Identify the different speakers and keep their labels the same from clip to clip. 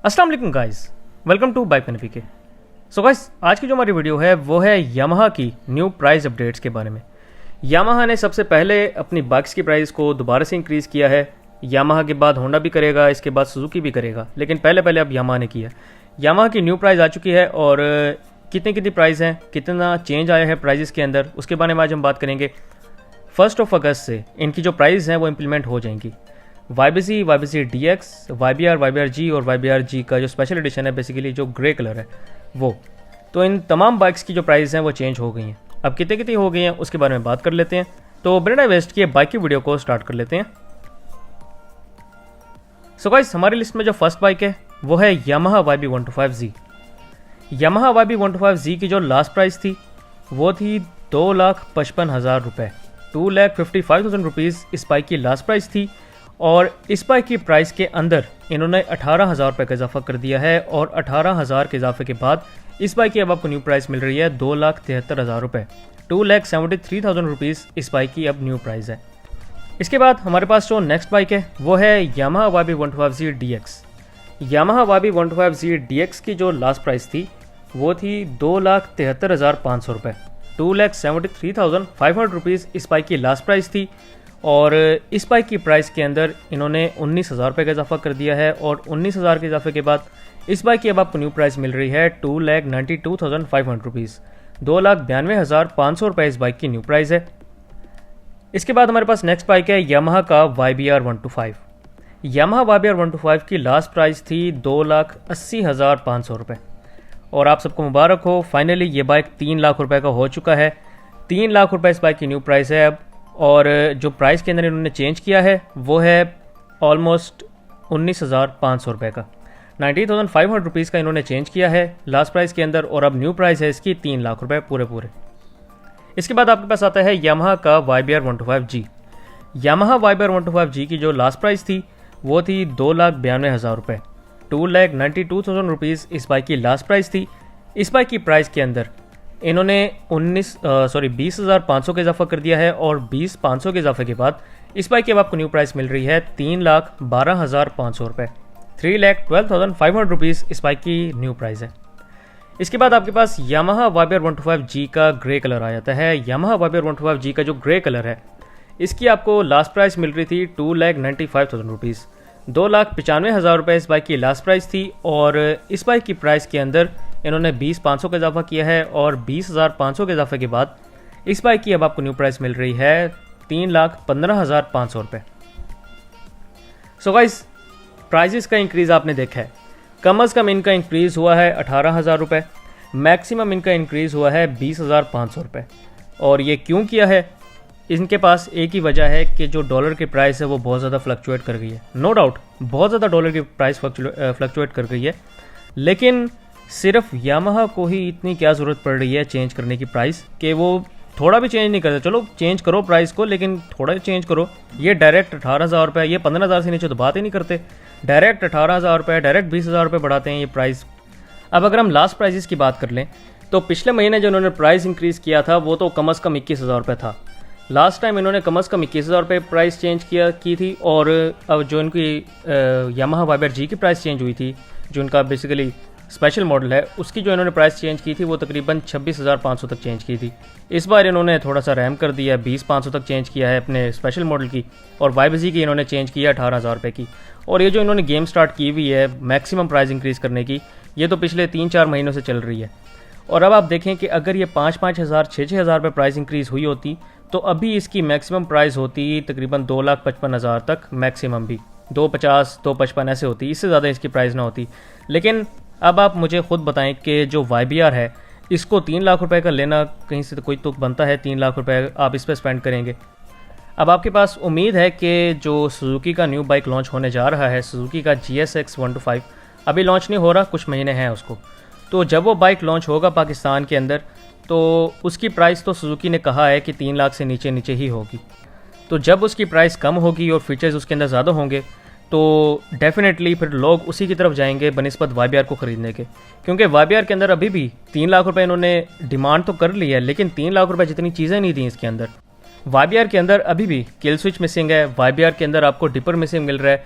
Speaker 1: अस्सलाम वालेकुम guys, welcome to bike PK. So guys, आज की जो हमारी वीडियो है वो है यामाहा की न्यू प्राइस अपडेट्स के बारे में। यामाहा ने सबसे पहले अपनी बाइक्स की प्राइस को दोबारा से इंक्रीज़ किया है। यामाहा के बाद होंडा भी करेगा, इसके बाद सुजुकी भी करेगा, लेकिन पहले अब यामाहा ने किया। यामाहा की न्यू प्राइस आ चुकी है और कितनी प्राइस हैं, कितना चेंज आया है प्राइजेस के अंदर, उसके बारे में आज हम बात करेंगे। 1 अगस्त से इनकी जो प्राइस हैं वो इम्प्लीमेंट हो जाएंगी। YBC DX, YBR G और YBR G का जो स्पेशल एडिशन है, बेसिकली जो ग्रे कलर है वो, तो इन तमाम बाइक्स की जो प्राइस हैं वो चेंज हो गई हैं। अब कितनी हो गई हैं उसके बारे में बात कर लेते हैं। तो बिना वेस्ट किए बाइक की वीडियो को स्टार्ट कर लेते हैं। सो गाइस, हमारी लिस्ट में जो फर्स्ट बाइक है वो है यामाहा YB125Z। यामाहा YB125Z की जो लास्ट प्राइस थी वो थी 2,55,000 रुपये, 2,55,000 रुपीज़ इस बाइक की लास्ट प्राइस थी। और इस बाइक की प्राइस के अंदर इन्होंने 18,000 रुपये का इजाफा कर दिया है और 18,000 के इजाफे के बाद इस बाइक की अब आपको न्यू प्राइस मिल रही है 2,73,000 रुपये, 2,73,000 रुपीज़ इस बाइक की अब न्यू प्राइस है। इसके बाद हमारे पास जो नेक्स्ट बाइक है वो है Yamaha YB125Z DX। Yamaha YB125Z DX की जो लास्ट प्राइस थी वो थी 2,73,500 रुपये, 2,73,500 रुपीज़ इस बाइक की लास्ट प्राइस थी। और इस बाइक की प्राइस के अंदर इन्होंने 19,000 रुपये का इजाफा कर दिया है और 19,000 के इजाफे के बाद इस बाइक की अब आपको न्यू प्राइस मिल रही है 2,92,500 रुपीज़, 2,92,500 रुपये इस बाइक की न्यू प्राइस है। इसके बाद हमारे पास नेक्स्ट बाइक है यामाहा का YBR125। यामाहा YBR125 की लास्ट प्राइस थी 2,80,500 रुपये और आप सबको मुबारक हो, फाइनली ये बाइक 3 लाख रुपये का हो चुका है। 3 लाख रुपये इस बाइक की न्यू प्राइस है अब। और जो प्राइस के अंदर इन्होंने चेंज किया है वो है ऑलमोस्ट 19,500 रुपये का, 90,500 रुपीज़ का इन्होंने चेंज किया है लास्ट प्राइस के अंदर। और अब न्यू प्राइस है इसकी 3 लाख रुपये पूरे। इसके बाद आपके पास आता है यामाहा का YBR125G। यामाहा YBR125G की जो लास्ट प्राइस थी वो थी 2,92,000 रुपये, 2,92,000 रुपीज़ इस बाइक की लास्ट प्राइस थी। इस बाइक की प्राइस के अंदर इन्होंने 20,500 का इजाफा कर दिया है और 20,500 के इजाफे के बाद इस बाइक की अब आपको न्यू प्राइस मिल रही है 3,12,500 रुपये, 3,12,500 रुपीज़ इस बाइक की न्यू प्राइस है। इसके बाद आपके पास यामाहा YBR125G का ग्रे कलर आ जाता है। यामाहा YBR125G का जो ग्रे कलर है इसकी आपको लास्ट प्राइस मिल रही थी 2,95,000 रुपीज़, 2,95,000 रुपये इस बाइक की लास्ट प्राइस थी। और इस बाइक की प्राइस के अंदर इन्होंने 20,500 का इजाफा किया है और 20,500 के इजाफे के बाद इस बाइक की अब आपको न्यू प्राइस मिल रही है 3,15,500 रुपये। सो गाइस, प्राइजेस का इंक्रीज़ आपने देखा है। कम अज़ कम इनका इंक्रीज़ हुआ है 18,000 रुपये, मैक्सिमम इनका इंक्रीज़ हुआ है 20,500 रुपये। और ये क्यों किया है? इनके पास एक ही वजह है कि जो डॉलर की प्राइस है वो बहुत ज़्यादा फ्लक्चुएट कर गई है। नो डाउट बहुत ज़्यादा डॉलर की प्राइस फ्लक्चुएट कर गई है, लेकिन सिर्फ यामाहा को ही इतनी क्या ज़रूरत पड़ रही है चेंज करने की प्राइस कि वो थोड़ा भी चेंज नहीं करते। चलो चेंज करो प्राइस को, लेकिन थोड़ा चेंज करो। ये डायरेक्ट 18,000 रुपये, ये 15,000 से नीचे तो बात ही नहीं करते। डायरेक्ट 18,000 रुपये, डायरेक्ट 20,000 रुपये बढ़ाते हैं ये प्राइस। अब अगर हम लास्ट प्राइजेस की बात कर लें तो पिछले महीने जो उन्होंने प्राइस इंक्रीज़ किया था वो तो कम अज़ कम 21,000 रुपये था। लास्ट टाइम इन्होंने कम अज़ कम 21,000 रुपये प्राइस चेंज की थी। और अब जो इनकी यामाहा YBR G की प्राइस चेंज हुई थी, जो इनका बेसिकली स्पेशल मॉडल है, उसकी जो इन्होंने प्राइस चेंज की थी वो तकरीबन 26,500 तक चेंज की थी। इस बार इन्होंने थोड़ा सा रैम कर दिया, 20,500 तक चेंज किया है अपने स्पेशल मॉडल की। और YBC की इन्होंने चेंज किया 18,000 रुपये की। और ये जो इन्होंने गेम स्टार्ट की हुई है मैक्सिमम प्राइस इंक्रीज़ करने की, ये तो पिछले 3-4 महीनों से चल रही है। और अब आप देखें कि अगर ये 5,000, 6,000 रुपये प्राइस इंक्रीज़ हुई होती तो अभी इसकी मैक्सिमम प्राइस होती तकरीबन 2,55,000 तक, मैक्सिमम भी 2,50, 2,55 ऐसे होती, इससे ज़्यादा इसकी प्राइस ना होती। लेकिन अब आप मुझे ख़ुद बताएं कि जो YBR है इसको 3 लाख रुपए का लेना कहीं से तो कोई तुक बनता है। 3 लाख रुपए आप इस पर स्पेंड करेंगे। अब आपके पास उम्मीद है कि जो सुजुकी का न्यू बाइक लॉन्च होने जा रहा है, सुजुकी का GSX125, अभी लॉन्च नहीं हो रहा, कुछ महीने हैं उसको। तो जब वो बाइक लॉन्च होगा पाकिस्तान के अंदर तो उसकी प्राइस तो सुजुकी ने कहा है कि 3 लाख से नीचे ही होगी। तो जब उसकी प्राइस कम होगी और फीचर्स उसके अंदर ज़्यादा होंगे तो डेफिनेटली फिर लोग उसी की तरफ जाएंगे बनिस्बत YBR को ख़रीदने के। क्योंकि YBR के अंदर अभी भी 3 लाख रुपए इन्होंने डिमांड तो कर ली है, लेकिन 3 लाख रुपए जितनी चीज़ें नहीं थी इसके अंदर। YBR के अंदर अभी भी किल स्विच मिसिंग है, YBR के अंदर आपको डिपर मिसिंग मिल रहा है।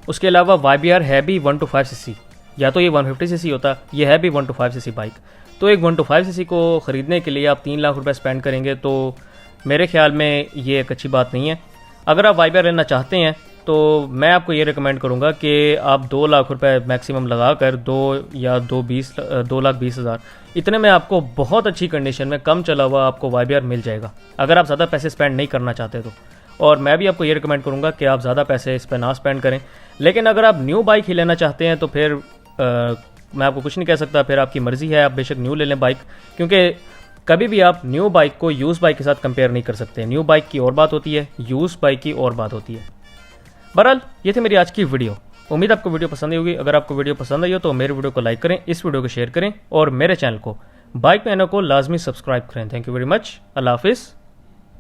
Speaker 1: उसके अलावा YBR है भी 125cc, या तो ये 150 सीसी होता, ये है भी 125 सीसी बाइक। तो एक 125 सीसी को ख़रीदने के लिए आप 3 लाख रुपए स्पेंड करेंगे, तो मेरे ख्याल में ये एक अच्छी बात नहीं है। अगर आप वाइबर लेना चाहते हैं तो मैं आपको ये रिकमेंड करूँगा कि आप 2 लाख रुपए मैक्सिमम लगा कर 2,20,000 इतने में आपको बहुत अच्छी कंडीशन में कम चला हुआ आपको वाइबर मिल जाएगा, अगर आप ज़्यादा पैसे स्पेंड नहीं करना चाहते तो। और मैं भी आपको ये रिकमेंड करूँगा कि आप ज़्यादा पैसे इस पर ना स्पेंड करें। लेकिन अगर आप न्यू बाइक ही लेना चाहते हैं तो फिर मैं आपको कुछ नहीं कह सकता, फिर आपकी मर्ज़ी है, आप बेशक न्यू ले लें बाइक, क्योंकि कभी भी आप न्यू बाइक को यूज़ बाइक के साथ कंपेयर नहीं कर सकते। न्यू बाइक की और बात होती है, यूज़ बाइक की और बात होती है। बहरहाल ये थी मेरी आज की वीडियो। उम्मीद आपको वीडियो पसंद आई होगी। अगर आपको वीडियो पसंद आई हो तो मेरे वीडियो को लाइक करें, इस वीडियो को शेयर करें और मेरे चैनल को बाइक मैनर को लाजमी सब्सक्राइब करें। Thank you very much. अल्लाह हाफिज़।